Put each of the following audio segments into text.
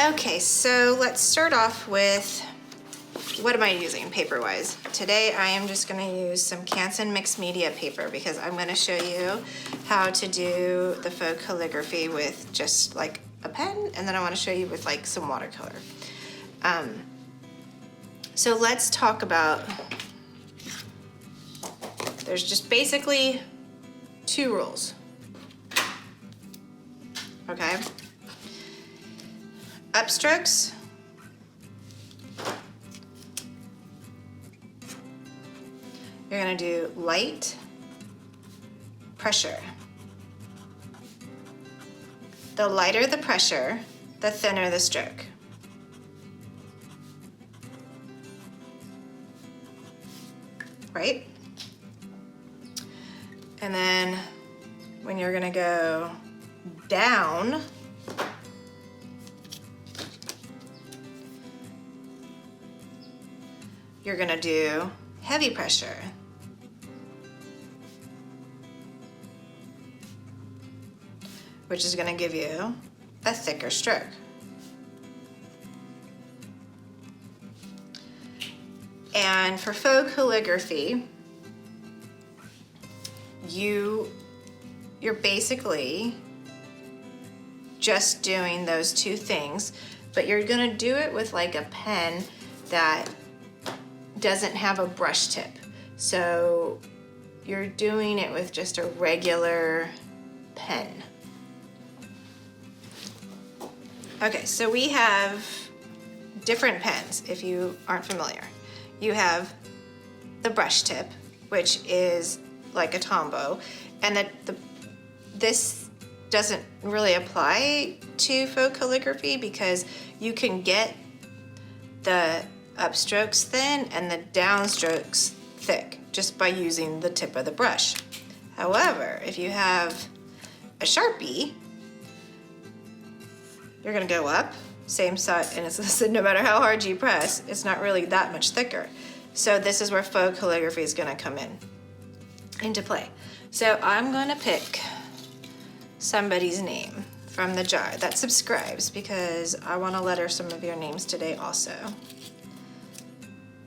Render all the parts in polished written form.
Okay, so let's start off with, what am I using paper-wise? Today I am just gonna use some Canson mixed media paper because I'm gonna show you how to do the faux calligraphy with just like a pen, and then I wanna show you with like some watercolor. So let's talk about, there's just basically two rules, okay? Upstrokes, you're gonna do light pressure. The lighter the pressure, the thinner the stroke. Right? And then when you're gonna go down, you're gonna do heavy pressure. Which is gonna give you a thicker stroke. And for faux calligraphy, you're basically just doing those two things, but you're gonna do it with like a pen that doesn't have a brush tip. So you're doing it with just a regular pen. Okay, so we have different pens if you aren't familiar. You have the brush tip, which is like a Tombow, and this doesn't really apply to faux calligraphy because you can get the upstrokes thin and the downstrokes thick just by using the tip of the brush. However, if you have a Sharpie, you're gonna go up, same size, and it's no matter how hard you press, it's not really that much thicker. So this is where faux calligraphy is gonna come into play. So I'm gonna pick somebody's name from the jar that subscribes because I wanna letter some of your names today also.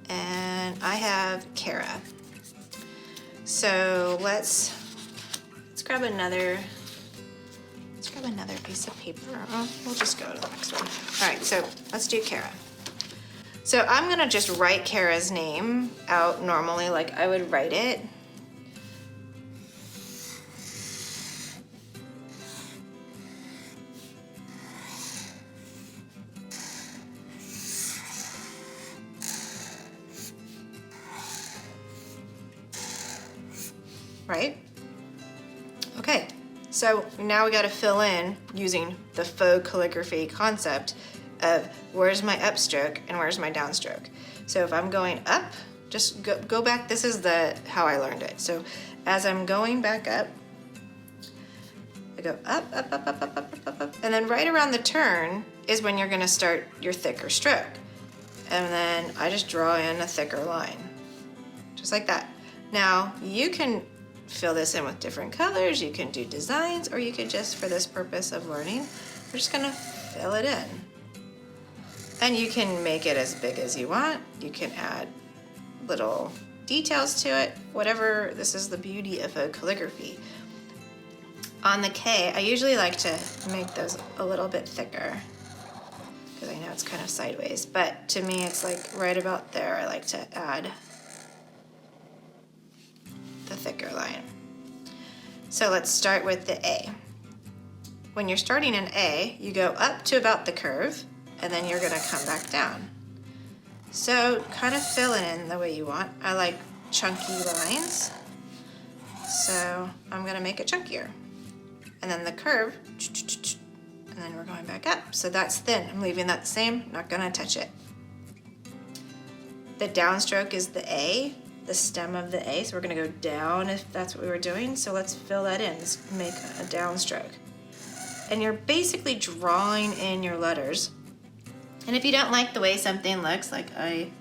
And I have Kara. So let's grab another piece of paper. Oh, we'll just go to the next one. All right, so let's do Kara. So I'm gonna just write Kara's name out normally like I would write it. Right? Okay. So now we got to fill in using the faux calligraphy concept of where's my upstroke and where's my downstroke. So if I'm going up, just go back. This is how I learned it. So as I'm going back up, I go up, up, up, up, up, up, up, up, and then right around the turn is when you're going to start your thicker stroke. And then I just draw in a thicker line, just like that. Now you can fill this in with different colors, you can do designs, or you could just, for this purpose of learning, we're just gonna fill it in. And you can make it as big as you want, you can add little details to it, whatever. This is the beauty of faux calligraphy. On the K, I usually like to make those a little bit thicker, because I know it's kind of sideways, but to me it's like right about there. I like to add the thicker line. So let's start with the A. When you're starting an A, you go up to about the curve, and then you're gonna come back down. So kind of fill it in the way you want. I like chunky lines, so I'm gonna make it chunkier. And then the curve, and then we're going back up. So that's thin. I'm leaving that the same, not gonna touch it. The downstroke is the A, the stem of the A, so we're gonna go down if that's what we were doing. So let's fill that in, let's make a downstroke. And you're basically drawing in your letters. And if you don't like the way something looks, like I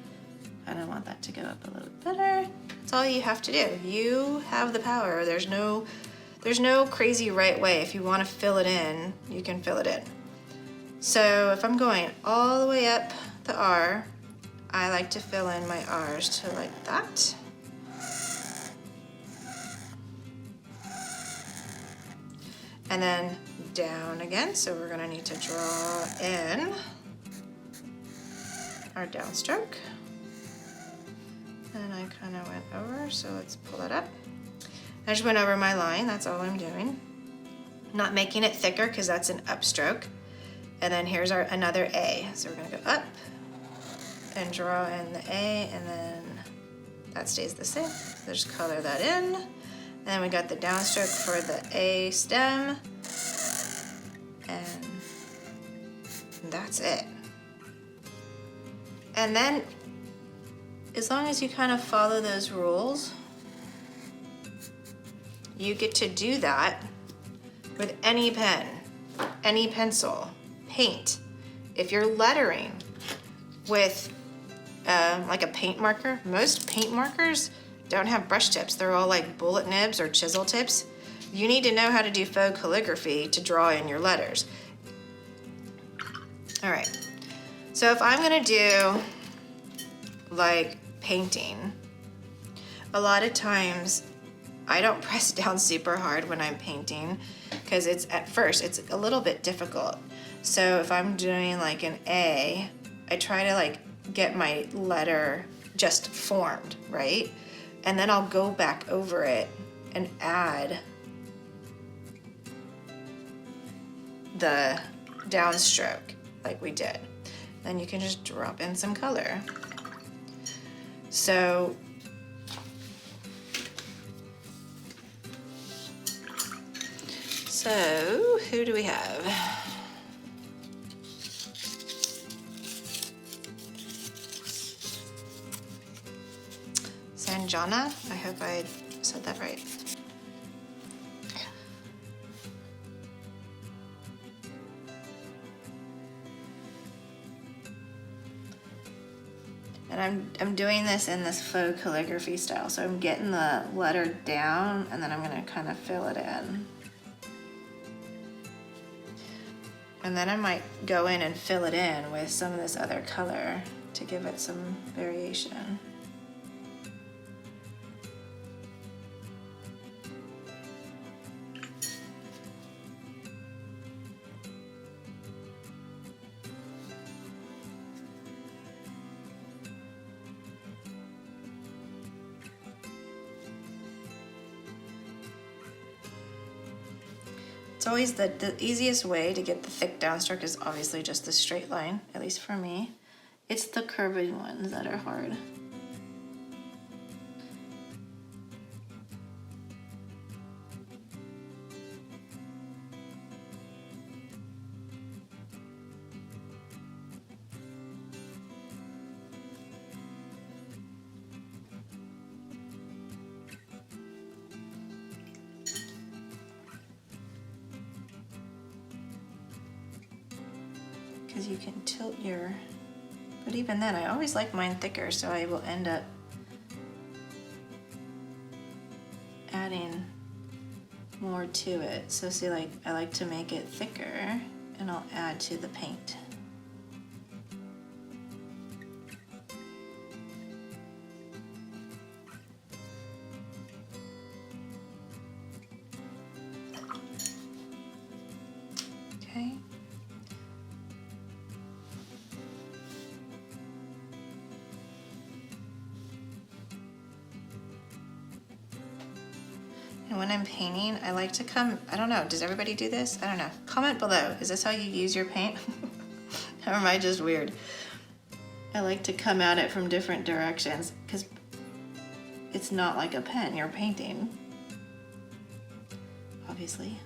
kind of want that to go up a little better, that's all you have to do. You have the power. There's no crazy right way. If you want to fill it in, you can fill it in. So if I'm going all the way up the R, I like to fill in my R's to like that. And then down again, so we're gonna need to draw in our downstroke. And I kind of went over, so let's pull that up. I just went over my line, that's all I'm doing. Not making it thicker because that's an upstroke. And then here's our another A. So we're gonna go up and draw in the A, and then that stays the same. So just color that in. And then we got the downstroke for the A stem. And that's it. And then, as long as you kind of follow those rules, you get to do that with any pen, any pencil, paint. If you're lettering with like a paint marker, most paint markers don't have brush tips. They're all like bullet nibs or chisel tips. You need to know how to do faux calligraphy to draw in your letters. All right, so if I'm gonna do like painting, a lot of times I don't press down super hard when I'm painting because it's at first it's a little bit difficult. So if I'm doing like an A, I try to like get my letter just formed, right? And then I'll go back over it and add the downstroke like we did. Then you can just drop in some color. So who do we have? Sanjana, I hope I said that right. And I'm doing this in this faux calligraphy style. So I'm getting the letter down and then I'm gonna kind of fill it in. And then I might go in and fill it in with some of this other color to give it some variation. It's always the easiest way to get the thick downstroke is obviously just the straight line, at least for me. It's the curving ones that are hard. Because you can tilt your, but even then I always like mine thicker, so I will end up adding more to it. So see, like I like to make it thicker and I'll add to the paint. Okay. And when I'm painting, I like to come, I don't know, does everybody do this? I don't know. Comment below, is this how you use your paint? Or am I just weird? I like to come at it from different directions because it's not like a pen, you're painting, obviously.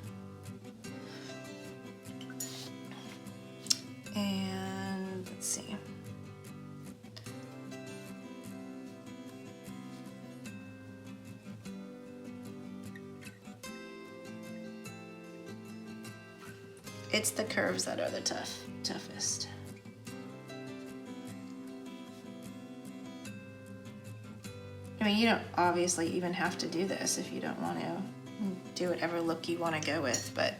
And let's see. It's the curves that are the toughest. I mean, you don't obviously even have to do this if you don't want to. Do whatever look you want to go with, but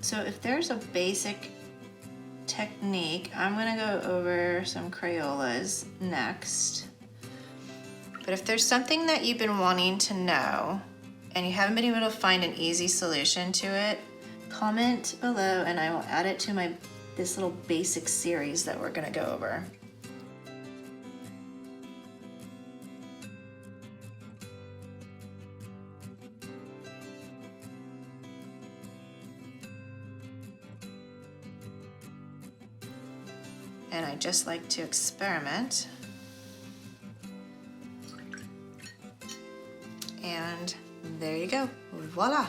So if there's a basic technique, I'm gonna go over some Crayolas next. But if there's something that you've been wanting to know and you haven't been able to find an easy solution to it, comment below and I will add it to this little basic series that we're gonna go over. And I just like to experiment. And there you go, voila.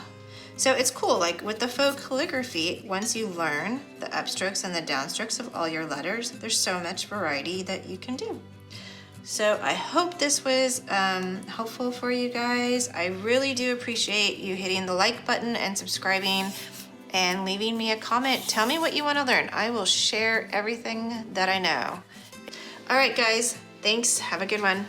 So it's cool, like with the faux calligraphy, once you learn the upstrokes and the downstrokes of all your letters, there's so much variety that you can do. So I hope this was helpful for you guys. I really do appreciate you hitting the like button and subscribing and leaving me a comment. Tell me what you want to learn. I will share everything that I know. All right, guys, thanks. Have a good one.